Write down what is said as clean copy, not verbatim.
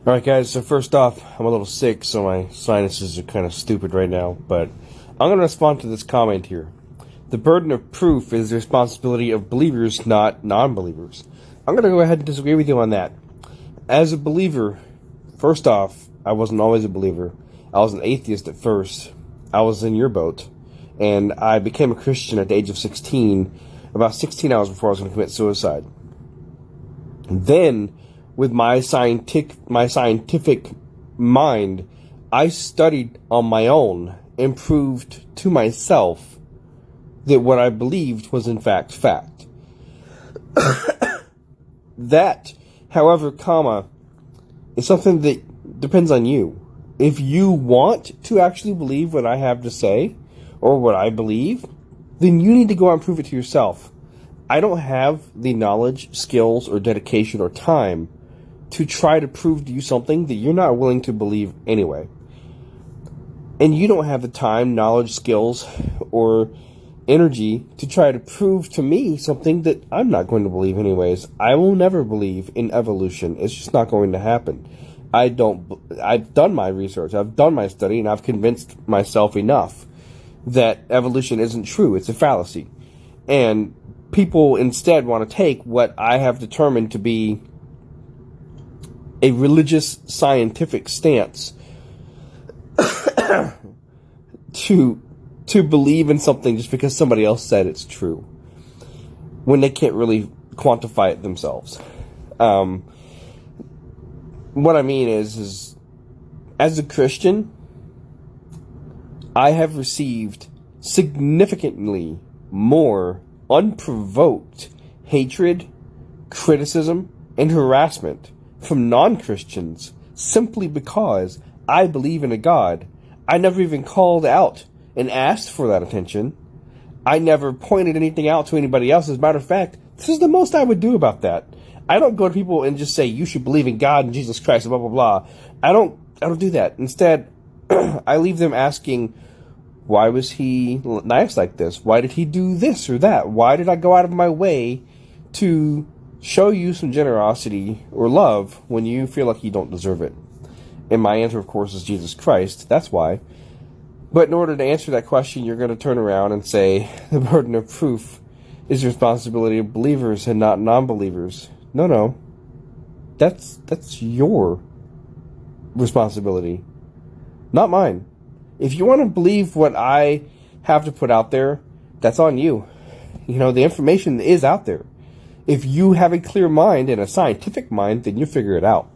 Alright guys, so first off, I'm a little sick, so my sinuses are kind of stupid right now, but I'm going to respond to this comment here. The burden of proof is the responsibility of believers, not non-believers. I'm going to go ahead and disagree with you on that. As a believer, first off, I wasn't always a believer. I was an atheist at first. I was in your boat, and I became a Christian at the age of 16, about 16 hours before I was going to commit suicide. Then, with my scientific mind, I studied on my own and proved to myself that what I believed was in fact fact. That, however, is something that depends on you. If you want to actually believe what I have to say, or what I believe, then you need to go out and prove it to yourself. I don't have the knowledge, skills, or dedication, or time to try to prove to you something that you're not willing to believe anyway. And you don't have the time, knowledge, skills, or energy to try to prove to me something that I'm not going to believe anyways. I will never believe in evolution. It's just not going to happen. I've done my research, I've done my study, and I've convinced myself enough that evolution isn't true. It's a fallacy. And people instead want to take what I have determined to be a religious scientific stance to believe in something just because somebody else said it's true, when they can't really quantify it themselves. What I mean is as a Christian, I have received significantly more unprovoked hatred, criticism, and harassment from non-Christians simply because I believe in a God. I never even called out and asked for that attention. I never pointed anything out to anybody else. As a matter of fact, this is the most I would do about that. I don't go to people and just say, you should believe in God and Jesus Christ and blah, blah, blah. I don't do that. Instead, I leave them asking, why was he nice like this? Why did he do this or that? Why did I go out of my way to show you some generosity or love when you feel like you don't deserve it? And my answer, of course, is Jesus Christ. That's why. But in order to answer that question, you're going to turn around and say the burden of proof is the responsibility of believers and not non-believers. No. That's your responsibility, not mine. If you want to believe what I have to put out there, that's on you. You know, the information is out there. If you have a clear mind and a scientific mind, then you figure it out.